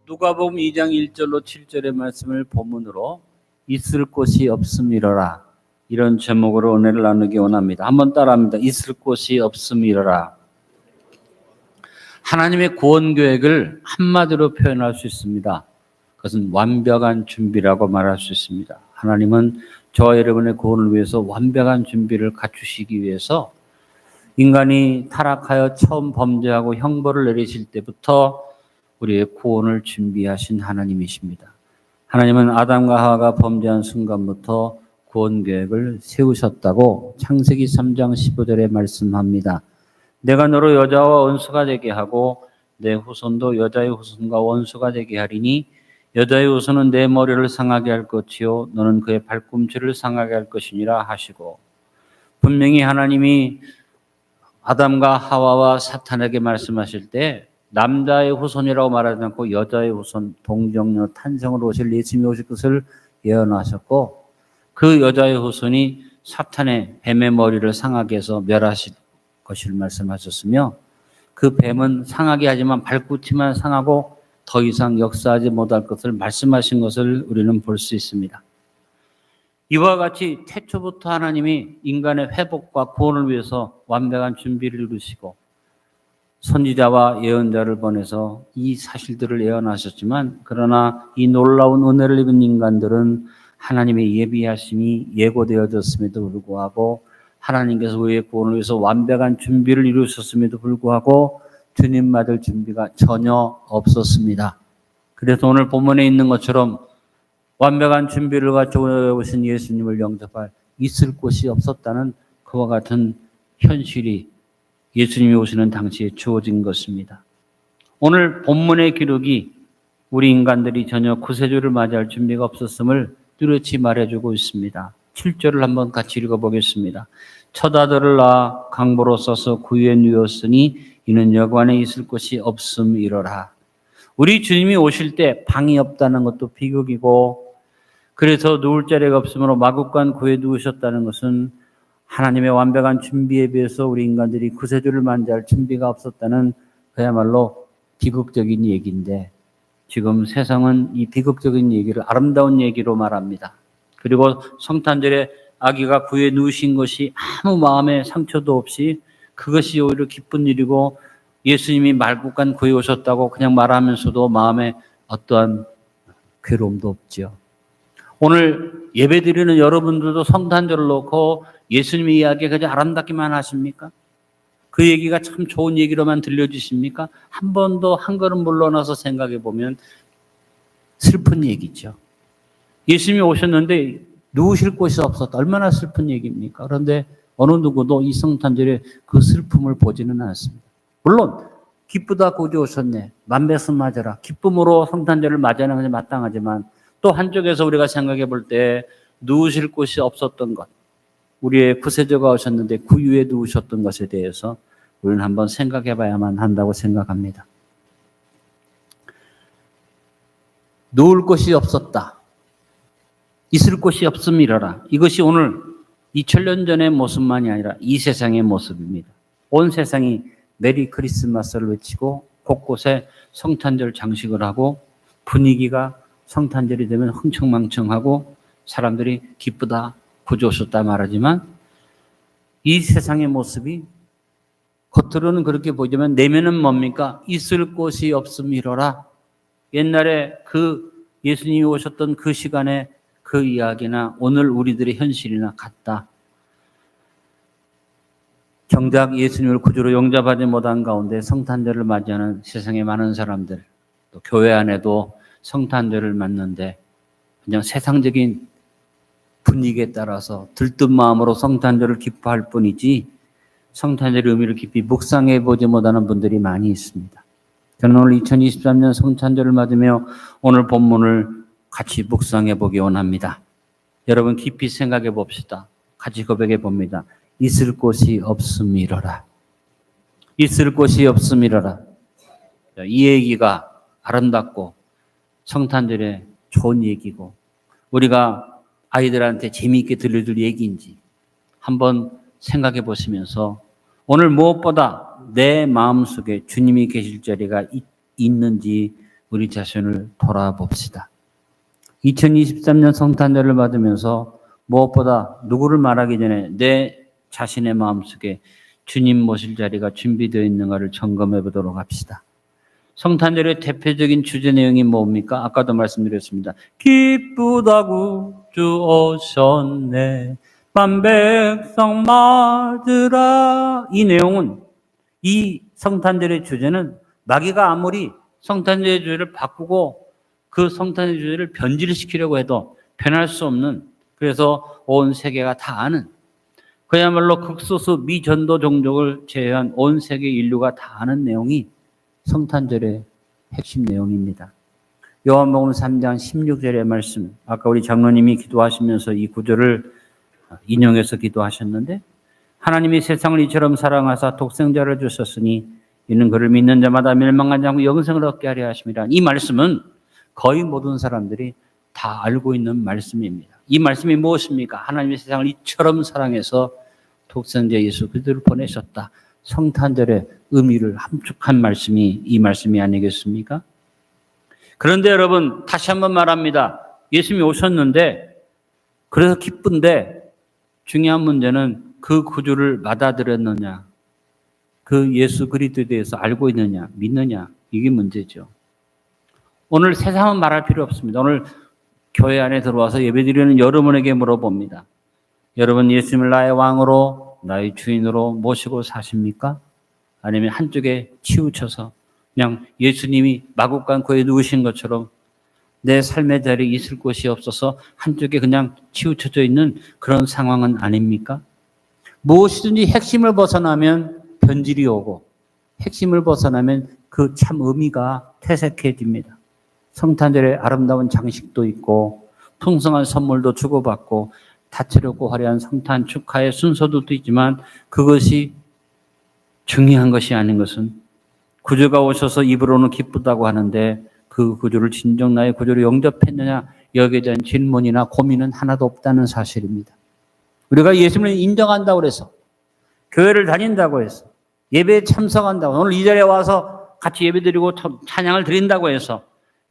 누가복음 2장 1절로 7절의 말씀을 본문으로 있을 곳이 없음이러라, 이런 제목으로 은혜를 나누기 원합니다. 한번 따라합니다. 있을 곳이 없음이러라. 하나님의 구원 계획을 한마디로 표현할 수 있습니다. 그것은 완벽한 준비라고 말할 수 있습니다. 하나님은 저와 여러분의 구원을 위해서 완벽한 준비를 갖추시기 위해서 인간이 타락하여 처음 범죄하고 형벌을 내리실 때부터 우리의 구원을 준비하신 하나님이십니다. 하나님은 아담과 하와가 범죄한 순간부터 구원 계획을 세우셨다고 창세기 3장 15절에 말씀합니다. 내가 너로 여자와 원수가 되게 하고 내 후손도 여자의 후손과 원수가 되게 하리니 여자의 후손은 내 머리를 상하게 할 것이요 너는 그의 발꿈치를 상하게 할 것이니라 하시고, 분명히 하나님이 아담과 하와와 사탄에게 말씀하실 때 남자의 후손이라고 말하지 않고 여자의 후손, 동정녀 탄생으로 오실 예수님이 오실 것을 예언하셨고, 그 여자의 후손이 사탄의 뱀의 머리를 상하게 해서 멸하실 것을 말씀하셨으며, 그 뱀은 상하게 하지만 발꿈치만 상하고 더 이상 역사하지 못할 것을 말씀하신 것을 우리는 볼 수 있습니다. 이와 같이 태초부터 하나님이 인간의 회복과 구원을 위해서 완벽한 준비를 이루시고 선지자와 예언자를 보내서 이 사실들을 예언하셨지만, 그러나 이 놀라운 은혜를 입은 인간들은 하나님의 예비하심이 예고되어졌음에도 불구하고 하나님께서 우리의 구원을 위해서 완벽한 준비를 이루셨음에도 불구하고 주님 맞을 준비가 전혀 없었습니다. 그래서 오늘 본문에 있는 것처럼 완벽한 준비를 갖추어 오신 예수님을 영접할 있을 곳이 없었다는 그와 같은 현실이 예수님이 오시는 당시에 주어진 것입니다. 오늘 본문의 기록이 우리 인간들이 전혀 구세주를 맞이할 준비가 없었음을 뚜렷이 말해주고 있습니다. 7절을 한번 같이 읽어보겠습니다. 첫 아들을 낳아 강보로 써서 구유에 누웠으니 이는 여관에 있을 곳이 없음이러라. 우리 주님이 오실 때 방이 없다는 것도 비극이고, 그래서 누울 자리가 없으므로 마구간 구에 누우셨다는 것은 하나님의 완벽한 준비에 비해서 우리 인간들이 구세주를 맞이할 준비가 없었다는 그야말로 비극적인 얘기인데, 지금 세상은 이 비극적인 얘기를 아름다운 얘기로 말합니다. 그리고 성탄절에 아기가 구에 누우신 것이 아무 마음에 상처도 없이 그것이 오히려 기쁜 일이고, 예수님이 말구간 구에 오셨다고 그냥 말하면서도 마음에 어떠한 괴로움도 없죠. 오늘 예배드리는 여러분들도 성탄절을 놓고 예수님의 이야기 그저 아름답기만 하십니까? 그 얘기가 참 좋은 얘기로만 들려주십니까? 한 번도 한 걸음 물러나서 생각해 보면 슬픈 얘기죠. 예수님이 오셨는데 누우실 곳이 없었다. 얼마나 슬픈 얘기입니까? 그런데 어느 누구도 이 성탄절에 그 슬픔을 보지는 않습니다. 물론 기쁘다 구주 오셨네, 만백성 맞아라, 기쁨으로 성탄절을 맞이하는 것이 마땅하지만, 또 한쪽에서 우리가 생각해 볼 때 누우실 곳이 없었던 것, 우리의 구세주가 오셨는데 구유에 누우셨던 것에 대해서 우리는 한번 생각해 봐야만 한다고 생각합니다. 누울 곳이 없었다, 있을 곳이 없음이러라. 이것이 오늘 2000년 전의 모습만이 아니라 이 세상의 모습입니다. 온 세상이 메리 크리스마스를 외치고 곳곳에 성탄절 장식을 하고 분위기가 성탄절이 되면 흥청망청하고 사람들이 기쁘다, 구주 오셨다 말하지만, 이 세상의 모습이 겉으로는 그렇게 보이지만 내면은 뭡니까? 있을 곳이 없음이러라. 옛날에 그 예수님이 오셨던 그 시간에 그 이야기나 오늘 우리들의 현실이나 같다. 정작 예수님을 구주로 영접하지 못한 가운데 성탄절을 맞이하는 세상의 많은 사람들, 또 교회 안에도 성탄절을 맞는데 그냥 세상적인 분위기에 따라서 들뜬 마음으로 성탄절을 기뻐할 뿐이지 성탄절의 의미를 깊이 묵상해 보지 못하는 분들이 많이 있습니다. 저는 오늘 2023년 성탄절을 맞으며 오늘 본문을 같이 묵상해 보기 원합니다. 여러분 깊이 생각해 봅시다. 같이 고백해 봅니다. 있을 곳이 없음이러라. 있을 곳이 없음이러라. 이 얘기가 아름답고 성탄절에 좋은 얘기고 우리가 아이들한테 재미있게 들려줄 얘기인지 한번 생각해 보시면서 오늘 무엇보다 내 마음속에 주님이 계실 자리가 있는지 우리 자신을 돌아봅시다. 2023년 성탄절을 맞으면서 무엇보다 누구를 말하기 전에 내 자신의 마음속에 주님 모실 자리가 준비되어 있는가를 점검해 보도록 합시다. 성탄절의 대표적인 주제 내용이 뭡니까? 아까도 말씀드렸습니다. 기쁘다구 주 오셨네 만백성 맞으라. 이 내용은, 이 성탄절의 주제는 마귀가 아무리 성탄절의 주제를 바꾸고 그 성탄의 주제를 변질시키려고 해도 변할 수 없는, 그래서 온 세계가 다 아는, 그야말로 극소수 미전도 종족을 제외한 온 세계 인류가 다 아는 내용이 성탄절의 핵심 내용입니다. 요한복음 3장 16절의 말씀, 아까 우리 장로님이 기도하시면서 이 구절을 인용해서 기도하셨는데, 하나님이 세상을 이처럼 사랑하사 독생자를 주셨으니 이는 그를 믿는 자마다 멸망하지 않고 영생을 얻게 하려 하심이라. 이 말씀은 거의 모든 사람들이 다 알고 있는 말씀입니다. 이 말씀이 무엇입니까? 하나님이 세상을 이처럼 사랑해서 독생자 예수 그리스도를 보내셨다. 성탄절의 의미를 함축한 말씀이 이 말씀이 아니겠습니까? 그런데 여러분, 다시 한번 말합니다. 예수님이 오셨는데, 그래서 기쁜데 중요한 문제는 그 구주를 받아들였느냐, 그 예수 그리스도에 대해서 알고 있느냐, 믿느냐, 이게 문제죠. 오늘 세상은 말할 필요 없습니다. 오늘 교회 안에 들어와서 예배드리는 여러분에게 물어봅니다. 여러분 예수님을 나의 왕으로, 나의 주인으로 모시고 사십니까? 아니면 한쪽에 치우쳐서 그냥 예수님이 마구간고에 누우신 것처럼 내 삶의 자리에 있을 곳이 없어서 한쪽에 그냥 치우쳐져 있는 그런 상황은 아닙니까? 무엇이든지 핵심을 벗어나면 변질이 오고, 핵심을 벗어나면 그 참 의미가 퇴색해집니다. 성탄절에 아름다운 장식도 있고 풍성한 선물도 주고받고 다채롭고 화려한 성탄 축하의 순서도 있지만, 그것이 중요한 것이 아닌 것은 구주가 오셔서 입으로는 기쁘다고 하는데 그 구주를 진정 나의 구주로 영접했느냐, 여기에 대한 질문이나 고민은 하나도 없다는 사실입니다. 우리가 예수님을 인정한다고 해서, 교회를 다닌다고 해서, 예배에 참석한다고, 오늘 이 자리에 와서 같이 예배드리고 찬양을 드린다고 해서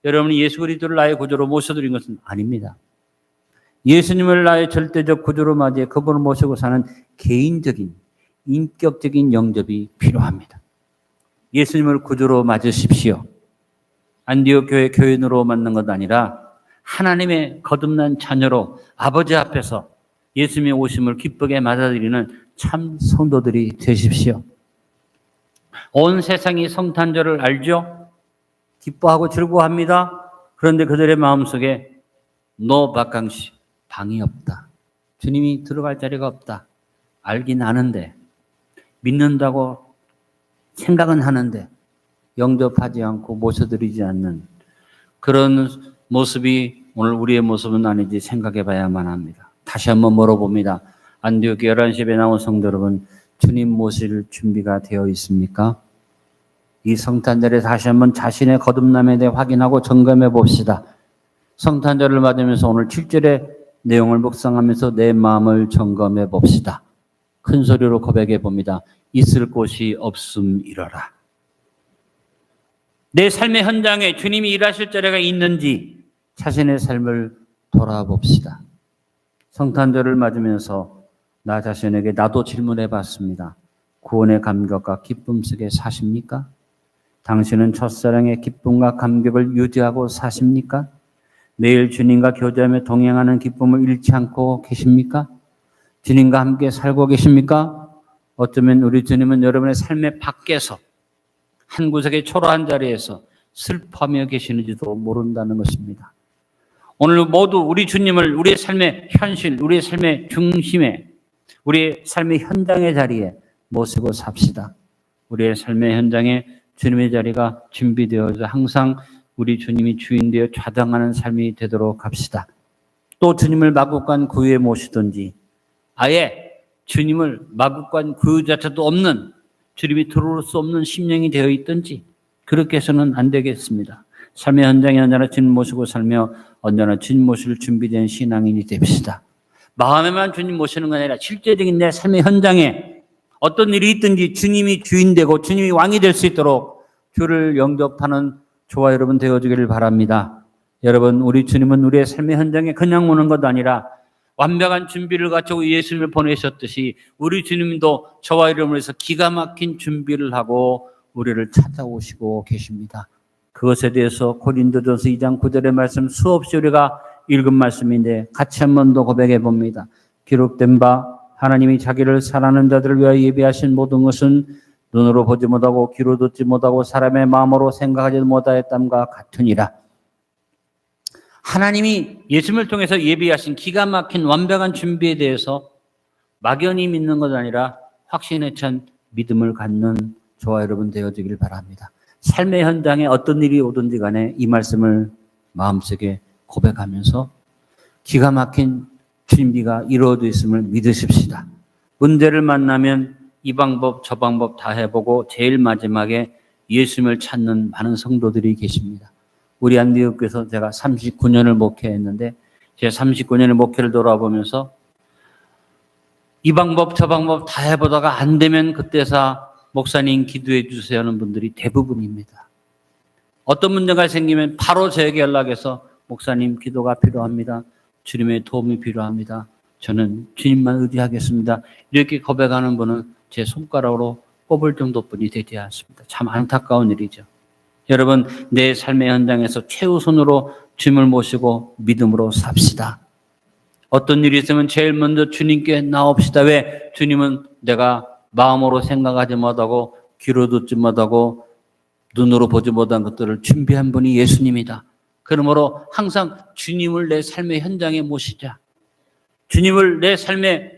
여러분이 예수 그리스도를 나의 구주로 모셔드린 것은 아닙니다. 예수님을 나의 절대적 구주로 맞이해 그분을 모시고 사는 개인적인, 인격적인 영접이 필요합니다. 예수님을 구주로 맞으십시오. 안디옥 교회 교인으로 맞는 것 아니라 하나님의 거듭난 자녀로 아버지 앞에서 예수님의 오심을 기쁘게 맞아들이는 참 성도들이 되십시오. 온 세상이 성탄절을 알죠? 기뻐하고 즐거워합니다. 그런데 그들의 마음속에 너 박강씨 방이 없다. 주님이 들어갈 자리가 없다. 알긴 아는데, 믿는다고 생각은 하는데 영접하지 않고 모셔드리지 않는 그런 모습이 오늘 우리의 모습은 아닌지 생각해 봐야만 합니다. 다시 한번 물어봅니다. 안디옥 11시에 나온 성도 여러분, 주님 모실 준비가 되어 있습니까? 이 성탄절에 다시 한번 자신의 거듭남에 대해 확인하고 점검해 봅시다. 성탄절을 맞으면서 오늘 7절의 내용을 묵상하면서 내 마음을 점검해 봅시다. 큰 소리로 고백해 봅니다. 있을 곳이 없음이러라. 내 삶의 현장에 주님이 일하실 자리가 있는지 자신의 삶을 돌아봅시다. 성탄절을 맞으면서 나 자신에게 나도 질문해 봤습니다. 구원의 감격과 기쁨 속에 사십니까? 당신은 첫사랑의 기쁨과 감격을 유지하고 사십니까? 매일 주님과 교제하며 동행하는 기쁨을 잃지 않고 계십니까? 주님과 함께 살고 계십니까? 어쩌면 우리 주님은 여러분의 삶의 밖에서 한 구석의 초라한 자리에서 슬퍼하며 계시는지도 모른다는 것입니다. 오늘 모두 우리 주님을 우리의 삶의 현실, 우리의 삶의 중심에, 우리의 삶의 현장의 자리에 모시고 삽시다. 우리의 삶의 현장에 주님의 자리가 준비되어서 항상 우리 주님이 주인되어 좌당하는 삶이 되도록 합시다. 또 주님을 마국간 구유에 모시든지, 아예 주님을 마국간 구유 자체도 없는, 주님이 들어올 수 없는 심령이 되어 있든지, 그렇게 해서는 안 되겠습니다. 삶의 현장에 언제나 주님 모시고 살며 언제나 주님 모실 준비된 신앙인이 됩시다. 마음에만 주님 모시는 게 아니라 실제적인 내 삶의 현장에 어떤 일이 있든지 주님이 주인되고 주님이 왕이 될 수 있도록 주를 영접하는 저와 여러분 되어주기를 바랍니다. 여러분, 우리 주님은 우리의 삶의 현장에 그냥 오는 것 아니라 완벽한 준비를 갖추고 예수님을 보내셨듯이 우리 주님도 저와 여러분을 위해서 기가 막힌 준비를 하고 우리를 찾아오시고 계십니다. 그것에 대해서 고린도전서 2장 9절의 말씀 수없이 우리가 읽은 말씀인데 같이 한 번 더 고백해 봅니다. 기록된 바 하나님이 자기를 사랑하는 자들을 위하여 예비하신 모든 것은 눈으로 보지 못하고 귀로 듣지 못하고 사람의 마음으로 생각하지 못하였담과 같으니라. 하나님이 예수님을 통해서 예비하신 기가 막힌 완벽한 준비에 대해서 막연히 믿는 것 아니라 확신에 찬 믿음을 갖는 저와 여러분 되어지길 바랍니다. 삶의 현장에 어떤 일이 오든지 간에 이 말씀을 마음속에 고백하면서 기가 막힌 준비가 이루어져 있음을 믿으십시다. 문제를 만나면 이 방법 저 방법 다 해보고 제일 마지막에 예수님을 찾는 많은 성도들이 계십니다. 우리 안디옥교에서 제가 39년을 목회했는데 제 39년의 목회를 돌아보면서 이 방법 저 방법 다 해보다가 안 되면 그때서 목사님 기도해 주세요 하는 분들이 대부분입니다. 어떤 문제가 생기면 바로 저에게 연락해서 목사님 기도가 필요합니다. 주님의 도움이 필요합니다. 저는 주님만 의지하겠습니다. 이렇게 고백하는 분은 제 손가락으로 꼽을 정도뿐이 되지 않습니다. 참 안타까운 일이죠. 여러분, 내 삶의 현장에서 최우선으로 주님을 모시고 믿음으로 삽시다. 어떤 일이 있으면 제일 먼저 주님께 나옵시다. 왜? 주님은 내가 마음으로 생각하지 못하고 귀로 듣지 못하고 눈으로 보지 못한 것들을 준비한 분이 예수님이다. 그러므로 항상 주님을 내 삶의 현장에 모시자. 주님을 내 삶에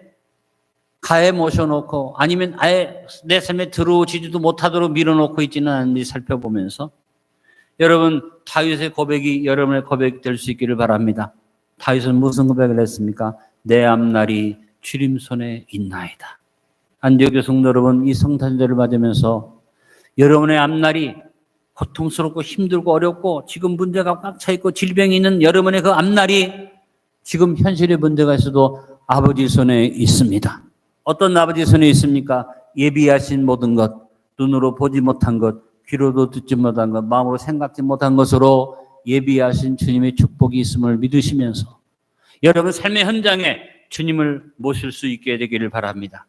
가에 모셔놓고 아니면 아예 내 삶에 들어오지도 못하도록 밀어놓고 있지는 않은지 살펴보면서 여러분, 다윗의 고백이 여러분의 고백이 될 수 있기를 바랍니다. 다윗은 무슨 고백을 했습니까? 내 앞날이 주님 손에 있나이다. 안디옥의 성도 여러분, 이 성탄절을 맞으면서 여러분의 앞날이 고통스럽고 힘들고 어렵고 지금 문제가 꽉 차 있고 질병이 있는 여러분의 그 앞날이 지금 현실의 문제가 있어도 아버지 손에 있습니다. 어떤 아버지 손에 있습니까? 예비하신 모든 것, 눈으로 보지 못한 것, 귀로도 듣지 못한 것, 마음으로 생각지 못한 것으로 예비하신 주님의 축복이 있음을 믿으시면서 여러분 삶의 현장에 주님을 모실 수 있게 되기를 바랍니다.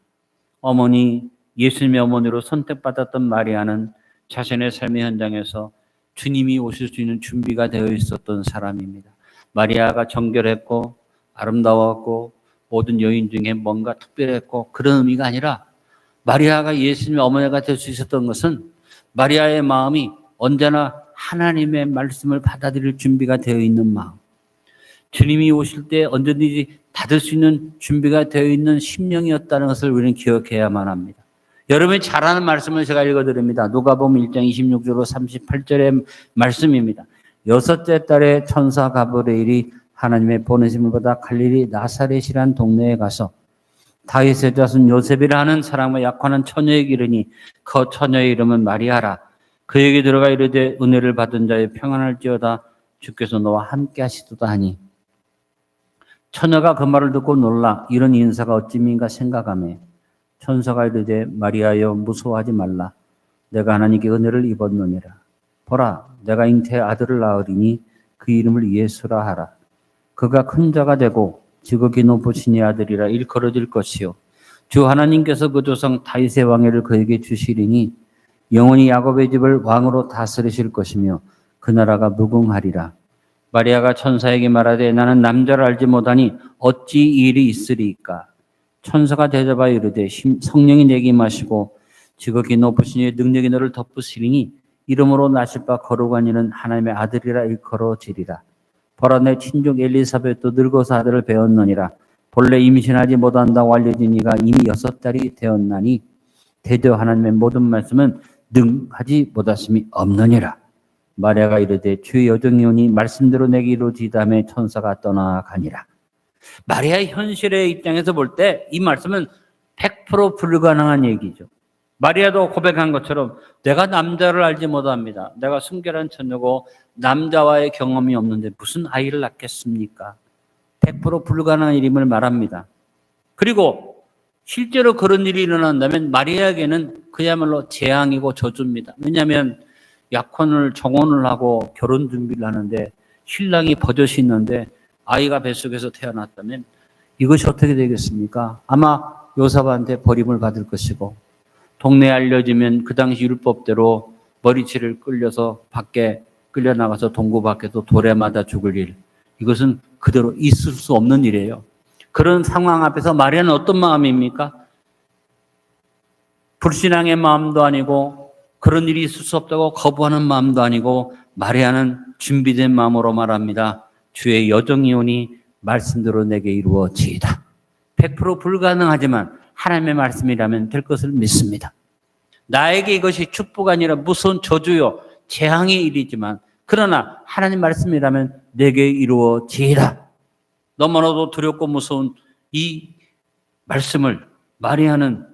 어머니, 예수님의 어머니로 선택받았던 마리아는 자신의 삶의 현장에서 주님이 오실 수 있는 준비가 되어 있었던 사람입니다. 마리아가 정결했고 아름다웠고 모든 여인 중에 뭔가 특별했고 그런 의미가 아니라 마리아가 예수님의 어머니가 될 수 있었던 것은 마리아의 마음이 언제나 하나님의 말씀을 받아들일 준비가 되어 있는 마음, 주님이 오실 때 언제든지 받을 수 있는 준비가 되어 있는 심령이었다는 것을 우리는 기억해야만 합니다. 여러분이 잘 아는 말씀을 제가 읽어드립니다. 누가복음 1장 26절로 38절의 말씀입니다. 여섯째 달에 천사 가브리엘이 하나님의 보내심을 받아 갈릴리 나사렛이라는 동네에 가서 다윗의 자손 요셉이라 하는 사람과 약혼한 처녀에게 이르니 그 처녀의 이름은 마리아라. 그에게 들어가 이르되 은혜를 받은 자의 평안할지어다 주께서 너와 함께 하시도다 하니 처녀가 그 말을 듣고 놀라 이런 인사가 어찌민가 생각하며 천사가 이르되 마리아여 무서워하지 말라. 내가 하나님께 은혜를 입었느니라. 보라 내가 잉태의 아들을 낳으리니 그 이름을 예수라 하라. 그가 큰 자가 되고 지극히 높으신 이 아들이라 일컬어질 것이요 주 하나님께서 그 조상 다윗의 왕위를 그에게 주시리니 영원히 야곱의 집을 왕으로 다스리실 것이며 그 나라가 무궁하리라. 마리아가 천사에게 말하되 나는 남자를 알지 못하니 어찌 이 일이 있으리이까. 천사가 대답하여 이르되 성령이 내게 임하시고 지극히 높으신 이의 능력이 너를 덮으시리니 이름으로 나실 바 거룩한 이는 하나님의 아들이라 일컬어지리라. 보라 내 친족 엘리사벳도 늙어서 아들을 배웠느니라. 본래 임신하지 못한다고 알려진 이가 이미 6달이 되었나니 대저 하나님의 모든 말씀은 능하지 못하심이 없느니라. 마리아가 이르되 주의 여정이 오니 말씀대로 내게 이루어지다며 천사가 떠나가니라. 마리아의 현실의 입장에서 볼 때 이 말씀은 100% 불가능한 얘기죠. 마리아도 고백한 것처럼 내가 남자를 알지 못합니다. 내가 순결한 처녀고 남자와의 경험이 없는데 무슨 아이를 낳겠습니까? 100% 불가능한 일임을 말합니다. 그리고 실제로 그런 일이 일어난다면 마리아에게는 그야말로 재앙이고 저주입니다. 왜냐하면 약혼을 정혼을 하고 결혼 준비를 하는데 신랑이 버젓이 있는데 아이가 뱃속에서 태어났다면 이것이 어떻게 되겠습니까? 아마 요셉한테 버림을 받을 것이고 동네에 알려지면 그 당시 율법대로 머리채를 끌려서 밖에 끌려나가서 동구 밖에서 돌에 맞아 죽을 일. 이것은 그대로 있을 수 없는 일이에요. 그런 상황 앞에서 마리아는 어떤 마음입니까? 불신앙의 마음도 아니고 그런 일이 있을 수 없다고 거부하는 마음도 아니고 마리아는 준비된 마음으로 말합니다. 주의 여정이 오니 말씀대로 내게 이루어지이다. 100% 불가능하지만 하나님의 말씀이라면 될 것을 믿습니다. 나에게 이것이 축복 아니라 무서운 저주요 재앙의 일이지만 그러나 하나님 말씀이라면 내게 이루어지이다. 너무나도 두렵고 무서운 이 말씀을 마리아는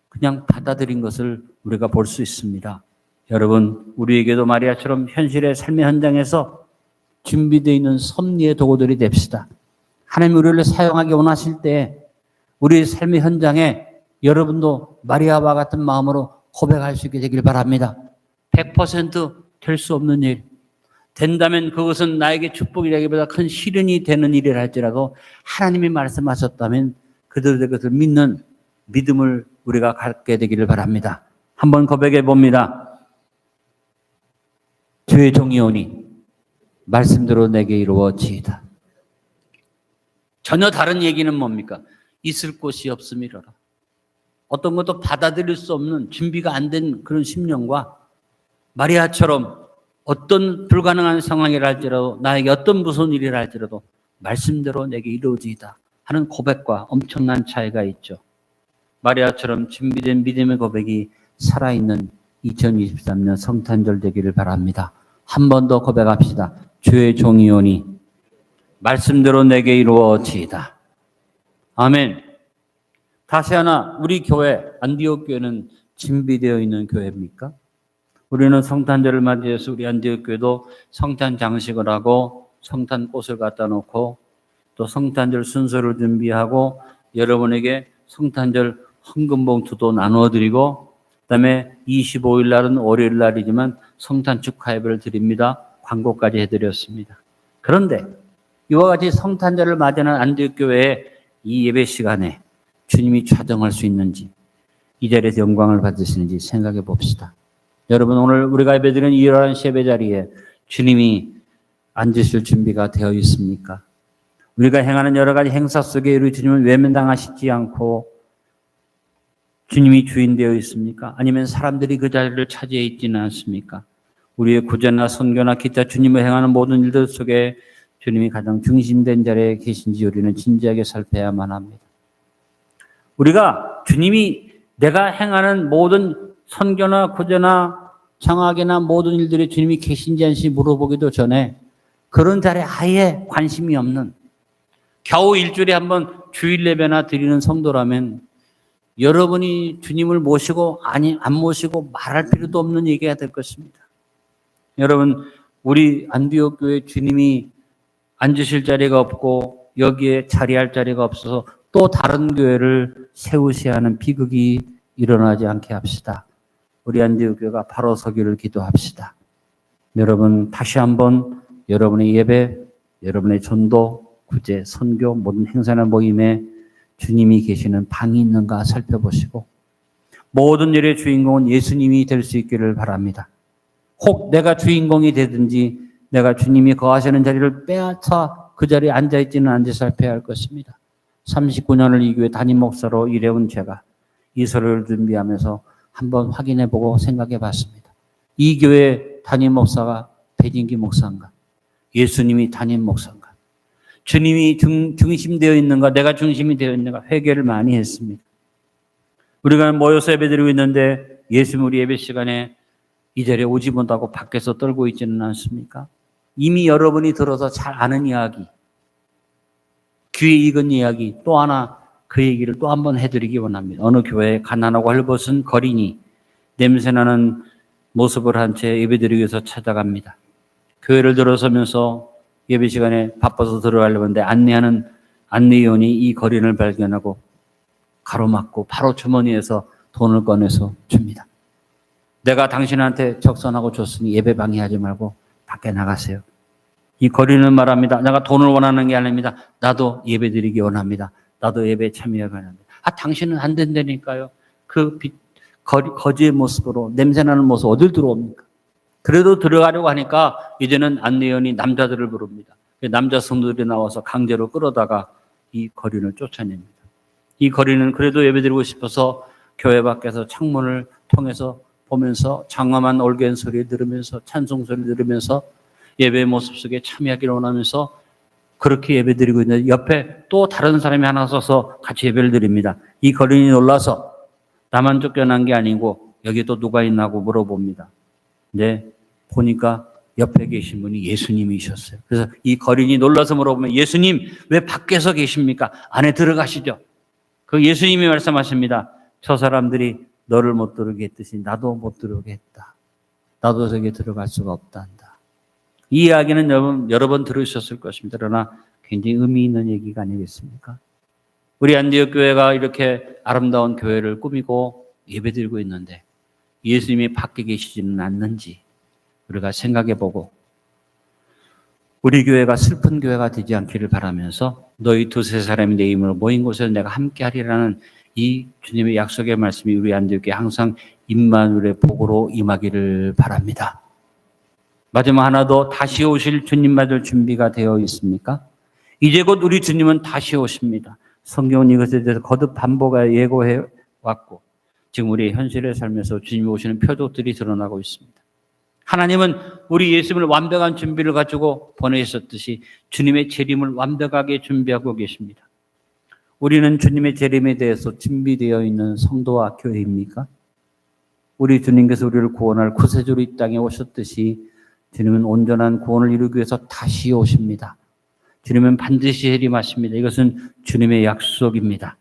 그냥 받아들인 것을 우리가 볼 수 있습니다. 여러분, 우리에게도 마리아처럼 현실의 삶의 현장에서 준비되어 있는 섭리의 도구들이 됩시다. 하나님 우리를 사용하기 원하실 때 우리의 삶의 현장에 여러분도 마리아와 같은 마음으로 고백할 수 있게 되길 바랍니다. 100% 될 수 없는 일. 된다면 그것은 나에게 축복이라기보다 큰 시련이 되는 일이라 할지라도 하나님이 말씀하셨다면 그들의 것을 믿는 믿음을 우리가 갖게 되기를 바랍니다. 한번 고백해 봅니다. 주의 종이 오니 말씀대로 내게 이루어지이다. 전혀 다른 얘기는 뭡니까? 있을 곳이 없음이로라. 어떤 것도 받아들일 수 없는 준비가 안 된 그런 심령과 마리아처럼 어떤 불가능한 상황이라 할지라도 나에게 어떤 무서운 일이라 할지라도 말씀대로 내게 이루어지이다 하는 고백과 엄청난 차이가 있죠. 마리아처럼 준비된 믿음의 고백이 살아있는 2023년 성탄절 되기를 바랍니다. 한 번 더 고백합시다. 주의 종이 오니 말씀대로 내게 이루어지이다. 아멘. 다시 하나 우리 교회 안디옥 교회는 준비되어 있는 교회입니까? 우리는 성탄절을 맞이해서 우리 안디옥 교회도 성탄 장식을 하고 성탄 꽃을 갖다 놓고 또 성탄절 순서를 준비하고 여러분에게 성탄절 헌금봉투도 나누어 드리고 그다음에 25일 날은 월요일 날이지만 성탄 축하 예배를 드립니다. 광고까지 해드렸습니다. 그런데 이와 같이 성탄절을 맞이하는 안디옥 교회의 이 예배 시간에 주님이 좌정할 수 있는지 이 자리에서 영광을 받으시는지 생각해 봅시다. 여러분 오늘 우리가 예배드리는 이러한 예배 자리에 주님이 앉으실 준비가 되어 있습니까? 우리가 행하는 여러 가지 행사 속에 우리 주님은 외면당하시지 않고 주님이 주인 되어 있습니까? 아니면 사람들이 그 자리를 차지해 있지는 않습니까? 우리의 구제나 선교나 기타 주님을 행하는 모든 일들 속에 주님이 가장 중심된 자리에 계신지 우리는 진지하게 살펴야만 합니다. 우리가 주님이 내가 행하는 모든 선교나 구제나 장학이나 모든 일들이 주님이 계신지 않는지 물어보기도 전에 그런 자리에 아예 관심이 없는 겨우 일주일에 한번 주일 예배나 드리는 성도라면 여러분이 주님을 모시고 아니 안 모시고 말할 필요도 없는 얘기가 될 것입니다. 여러분 우리 안디옥 교회 주님이 앉으실 자리가 없고 여기에 자리할 자리가 없어서 또 다른 교회를 세우셔야 하는 비극이 일어나지 않게 합시다. 우리 안디옥 교회가 바로 서기를 기도합시다. 여러분 다시 한번 여러분의 예배, 여러분의 전도, 구제, 선교 모든 행사나 모임에 주님이 계시는 방이 있는가 살펴보시고 모든 일의 주인공은 예수님이 될 수 있기를 바랍니다. 혹 내가 주인공이 되든지 내가 주님이 거하시는 자리를 빼앗아 그 자리에 앉아있지는 않은지 살펴야 할 것입니다. 39년을 이 교회 담임 목사로 일해온 제가 이 설을 준비하면서 한번 확인해보고 생각해봤습니다. 이 교회 담임 목사가 배진기 목사인가? 예수님이 담임 목사인가? 주님이 중심되어 있는가? 내가 중심이 되어 있는가? 회개를 많이 했습니다. 우리가 모여서 예배드리고 있는데 예수님 우리 예배 시간에 이 자리에 오지 못하고 밖에서 떨고 있지는 않습니까? 이미 여러분이 들어서 잘 아는 이야기, 귀에 익은 이야기 또 하나 그 얘기를 또 한번 해드리기 원합니다. 어느 교회에 가난하고 헐벗은 거린이 냄새나는 모습을 한 채 예배드리기 위해서 찾아갑니다. 교회를 들어서면서 예배 시간에 바빠서 들어가려는데 안내하는 안내위원이 이 거린을 발견하고 가로막고 바로 주머니에서 돈을 꺼내서 줍니다. 내가 당신한테 적선하고 줬으니 예배 방해하지 말고 밖에 나가세요. 이 거리는 말합니다. 내가 돈을 원하는 게 아닙니다. 나도 예배 드리기 원합니다. 나도 예배에 참여하기 원합니다. 당신은 안 된다니까요. 그 거지의 모습으로 냄새나는 모습 어딜 들어옵니까? 그래도 들어가려고 하니까 이제는 안내원이 남자들을 부릅니다. 남자 성도들이 나와서 강제로 끌어다가 이 거리를 쫓아냅니다. 이 거리는 그래도 예배드리고 싶어서 교회 밖에서 창문을 통해서 보면서 장엄한 올개인 소리 들으면서 찬송 소리 들으면서 예배의 모습 속에 참여하기를 원하면서 그렇게 예배드리고 있는데 옆에 또 다른 사람이 하나 서서 같이 예배를 드립니다. 이 거린이 놀라서 나만 쫓겨난 게 아니고 여기 또 누가 있나고 물어봅니다. 근데 보니까 옆에 계신 분이 예수님이셨어요. 그래서 이 거린이 놀라서 물어보면 예수님 왜 밖에서 계십니까? 안에 들어가시죠. 그 예수님이 말씀하십니다. 저 사람들이 너를 못 들어오게 했듯이 나도 못 들어오게 했다. 나도 저기에 들어갈 수가 없단다. 이 이야기는 여러 번 들으셨을 것입니다. 그러나 굉장히 의미 있는 얘기가 아니겠습니까? 우리 안디옥 교회가 이렇게 아름다운 교회를 꾸미고 예배드리고 있는데 예수님이 밖에 계시지는 않는지 우리가 생각해보고 우리 교회가 슬픈 교회가 되지 않기를 바라면서 너희 두세 사람이 내 이름으로 모인 곳에서 내가 함께하리라는 이 주님의 약속의 말씀이 우리 안디옥에 항상 임마누엘의 복으로 임하기를 바랍니다. 마지막 하나 더, 다시 오실 주님 맞을 준비가 되어 있습니까? 이제 곧 우리 주님은 다시 오십니다. 성경은 이것에 대해서 거듭 반복하여 예고해 왔고 지금 우리의 현실의 삶에서 주님이 오시는 표적들이 드러나고 있습니다. 하나님은 우리 예수님을 완벽한 준비를 가지고 보내셨듯이 주님의 재림을 완벽하게 준비하고 계십니다. 우리는 주님의 재림에 대해서 준비되어 있는 성도와 교회입니까? 우리 주님께서 우리를 구원할 구세주로 이 땅에 오셨듯이 주님은 온전한 구원을 이루기 위해서 다시 오십니다. 주님은 반드시 재림하십니다. 이것은 주님의 약속입니다.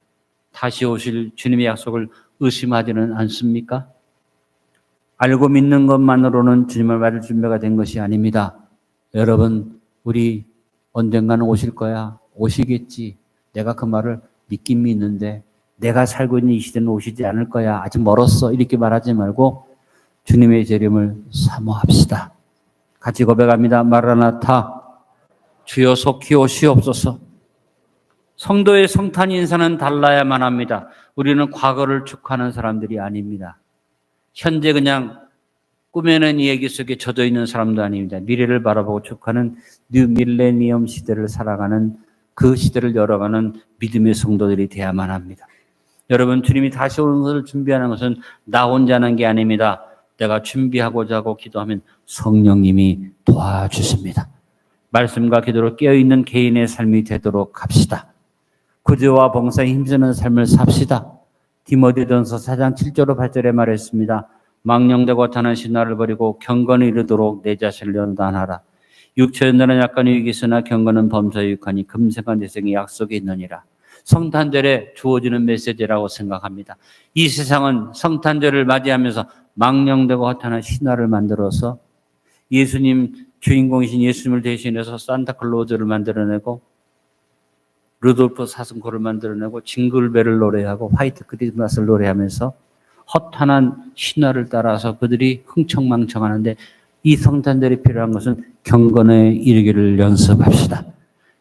다시 오실 주님의 약속을 의심하지는 않습니까? 알고 믿는 것만으로는 주님을 맞을 준비가 된 것이 아닙니다. 여러분, 우리 언젠가는 오실 거야. 오시겠지. 내가 그 말을 믿긴 믿는데 내가 살고 있는 이 시대는 오시지 않을 거야. 아직 멀었어. 이렇게 말하지 말고 주님의 재림을 사모합시다. 같이 고백합니다. 마라나타, 주여 속히 오시옵소서. 성도의 성탄 인사는 달라야만 합니다. 우리는 과거를 축하하는 사람들이 아닙니다. 현재 그냥 꾸며낸 이야기 속에 젖어 있는 사람도 아닙니다. 미래를 바라보고 축하하는 뉴 밀레니엄 시대를 살아가는 그 시대를 열어가는 믿음의 성도들이 되어야만 합니다. 여러분, 주님이 다시 오는 것을 준비하는 것은 나 혼자 하는 게 아닙니다. 내가 준비하고자 하고 기도하면 성령님이 도와주십니다. 말씀과 기도로 깨어있는 개인의 삶이 되도록 합시다. 구제와 봉사에 힘쓰는 삶을 삽시다. 디모데전서 4장 7절로 8절에 말했습니다. 망령되고 타는 신화를 버리고 경건에 이르도록 내 자신을 연단하라. 육체의 너는 약간 유익이 있으나 경건은 범사에 유익하니 금생한 대생의 약속이 있느니라. 성탄절에 주어지는 메시지라고 생각합니다. 이 세상은 성탄절을 맞이하면서 망령되고 허탄한 신화를 만들어서 예수님, 주인공이신 예수님을 대신해서 산타클로즈를 만들어내고 루돌프 사슴코를 만들어내고 징글벨을 노래하고 화이트 크리스마스를 노래하면서 허탄한 신화를 따라서 그들이 흥청망청하는데 이 성탄절이 필요한 것은 경건에 이르기를 연습합시다.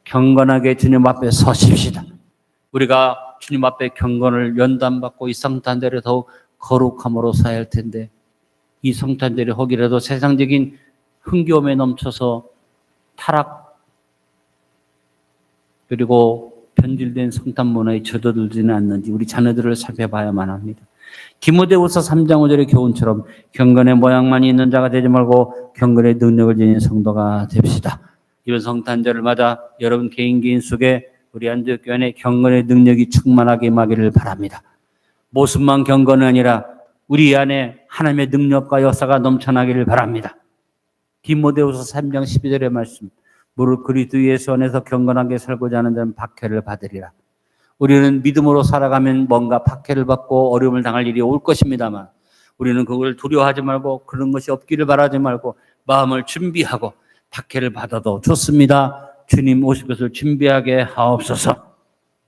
경건하게 주님 앞에 서십시다. 우리가 주님 앞에 경건을 연단받고 이 성탄절에 더욱 거룩함으로 사야 할 텐데 이 성탄절이 혹이라도 세상적인 흥겨움에 넘쳐서 타락 그리고 변질된 성탄 문화에 젖어들지는 않는지 우리 자녀들을 살펴봐야만 합니다. 디모데후서 3장 5절의 교훈처럼 경건의 모양만 있는 자가 되지 말고 경건의 능력을 지닌 성도가 됩시다. 이번 성탄절을 맞아 여러분 개인 속에 우리 안디옥 교회 안에 경건의 능력이 충만하게 임하기를 바랍니다. 모습만 경건이 아니라 우리 안에 하나님의 능력과 역사가 넘쳐나기를 바랍니다. 디모데후서 3장 12절의 말씀, 무릇 그리스도 예수 안에서 경건하게 살고자 하는 자는 박해를 받으리라. 우리는 믿음으로 살아가면 뭔가 박해를 받고 어려움을 당할 일이 올 것입니다만 우리는 그걸 두려워하지 말고 그런 것이 없기를 바라지 말고 마음을 준비하고 박해를 받아도 좋습니다. 주님 오실 것을 준비하게 하옵소서.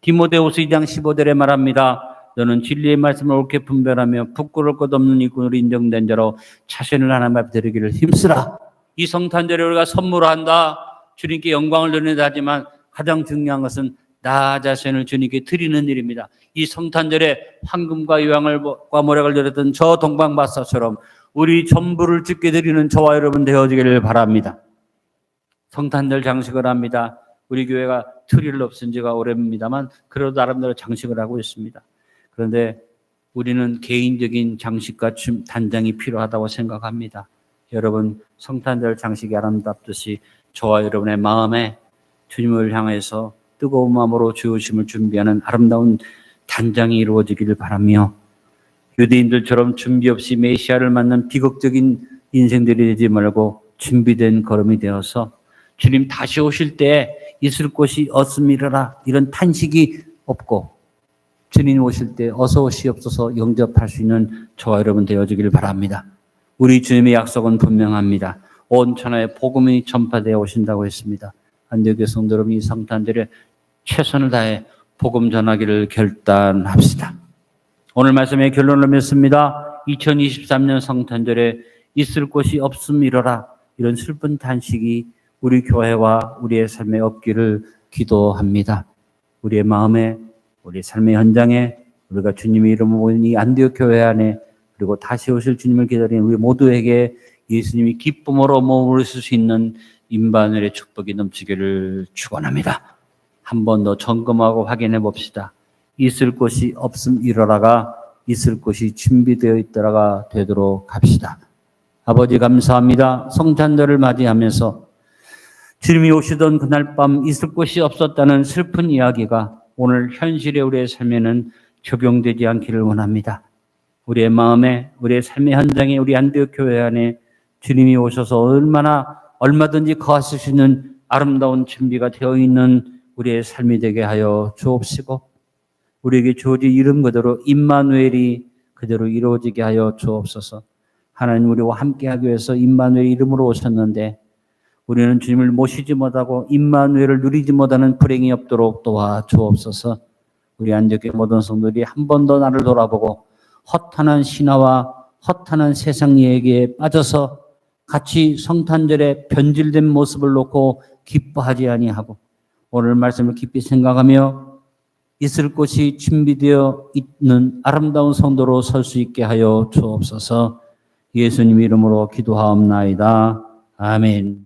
디모데후서 2장 15절에 말합니다. 너는 진리의 말씀을 옳게 분별하며 부끄러울 것 없는 일꾼으로 인정된 자로 자신을 하나님 앞에 드리기를 힘쓰라. 이 성탄절에 우리가 선물한다. 주님께 영광을 드린다 하지만 가장 중요한 것은 나 자신을 주님께 드리는 일입니다. 이 성탄절에 황금과 요양과 모략을 드렸던 저 동방박사처럼 우리 전부를 주께 드리는 저와 여러분 되어지기를 바랍니다. 성탄절 장식을 합니다. 우리 교회가 트리를 없앤 지가 오래입니다만 그래도 나름대로 장식을 하고 있습니다. 그런데 우리는 개인적인 장식과 단장이 필요하다고 생각합니다. 여러분, 성탄절 장식이 아름답듯이 저와 여러분의 마음에 주님을 향해서 뜨거운 마음으로 주우심을 준비하는 아름다운 단장이 이루어지기를 바라며 유대인들처럼 준비 없이 메시아를 만난 비극적인 인생들이 되지 말고 준비된 걸음이 되어서 주님 다시 오실 때 있을 곳이 없음이라 이런 탄식이 없고 주님 오실 때 어서 오시옵소서 영접할 수 있는 저와 여러분 되어지길 바랍니다. 우리 주님의 약속은 분명합니다. 온 천하에 복음이 전파되어 오신다고 했습니다. 안디옥교회 성도 여러분, 이 성탄절에 최선을 다해 복음 전하기를 결단합시다. 오늘 말씀의 결론을 맺습니다. 2023년 성탄절에 있을 곳이 없음이로라 이런 슬픈 탄식이 우리 교회와 우리의 삶에 없기를 기도합니다. 우리의 마음에 우리 삶의 현장에 우리가 주님의 이름으로 모인 이 안디옥 교회 안에 그리고 다시 오실 주님을 기다리는 우리 모두에게 예수님이 기쁨으로 머무르실 수 있는 임마누엘의 축복이 넘치기를 축원합니다. 한 번 더 점검하고 확인해 봅시다. 있을 곳이 없음이로라가 있을 곳이 준비되어 있더라가 되도록 합시다. 아버지 감사합니다. 성탄절을 맞이하면서 주님이 오시던 그날 밤 있을 곳이 없었다는 슬픈 이야기가 오늘 현실의 우리의 삶에는 적용되지 않기를 원합니다. 우리의 마음에 우리의 삶의 현장에 우리 안디옥 교회 안에 주님이 오셔서 얼마든지 거하실 수 있는 아름다운 준비가 되어 있는 우리의 삶이 되게 하여 주옵시고 우리에게 주어진 이름 그대로 임마누엘이 그대로 이루어지게 하여 주옵소서. 하나님 우리와 함께하기 위해서 임마누엘 이름으로 오셨는데 우리는 주님을 모시지 못하고 임마누엘을 누리지 못하는 불행이 없도록 도와주옵소서. 우리 안디옥교회 모든 성도들이 한 번 더 나를 돌아보고 허탄한 신화와 허탄한 세상 얘기에 빠져서 같이 성탄절에 변질된 모습을 놓고 기뻐하지 아니하고 오늘 말씀을 깊이 생각하며 있을 곳이 준비되어 있는 아름다운 성도로 설 수 있게 하여 주옵소서. 예수님 이름으로 기도하옵나이다. 아멘.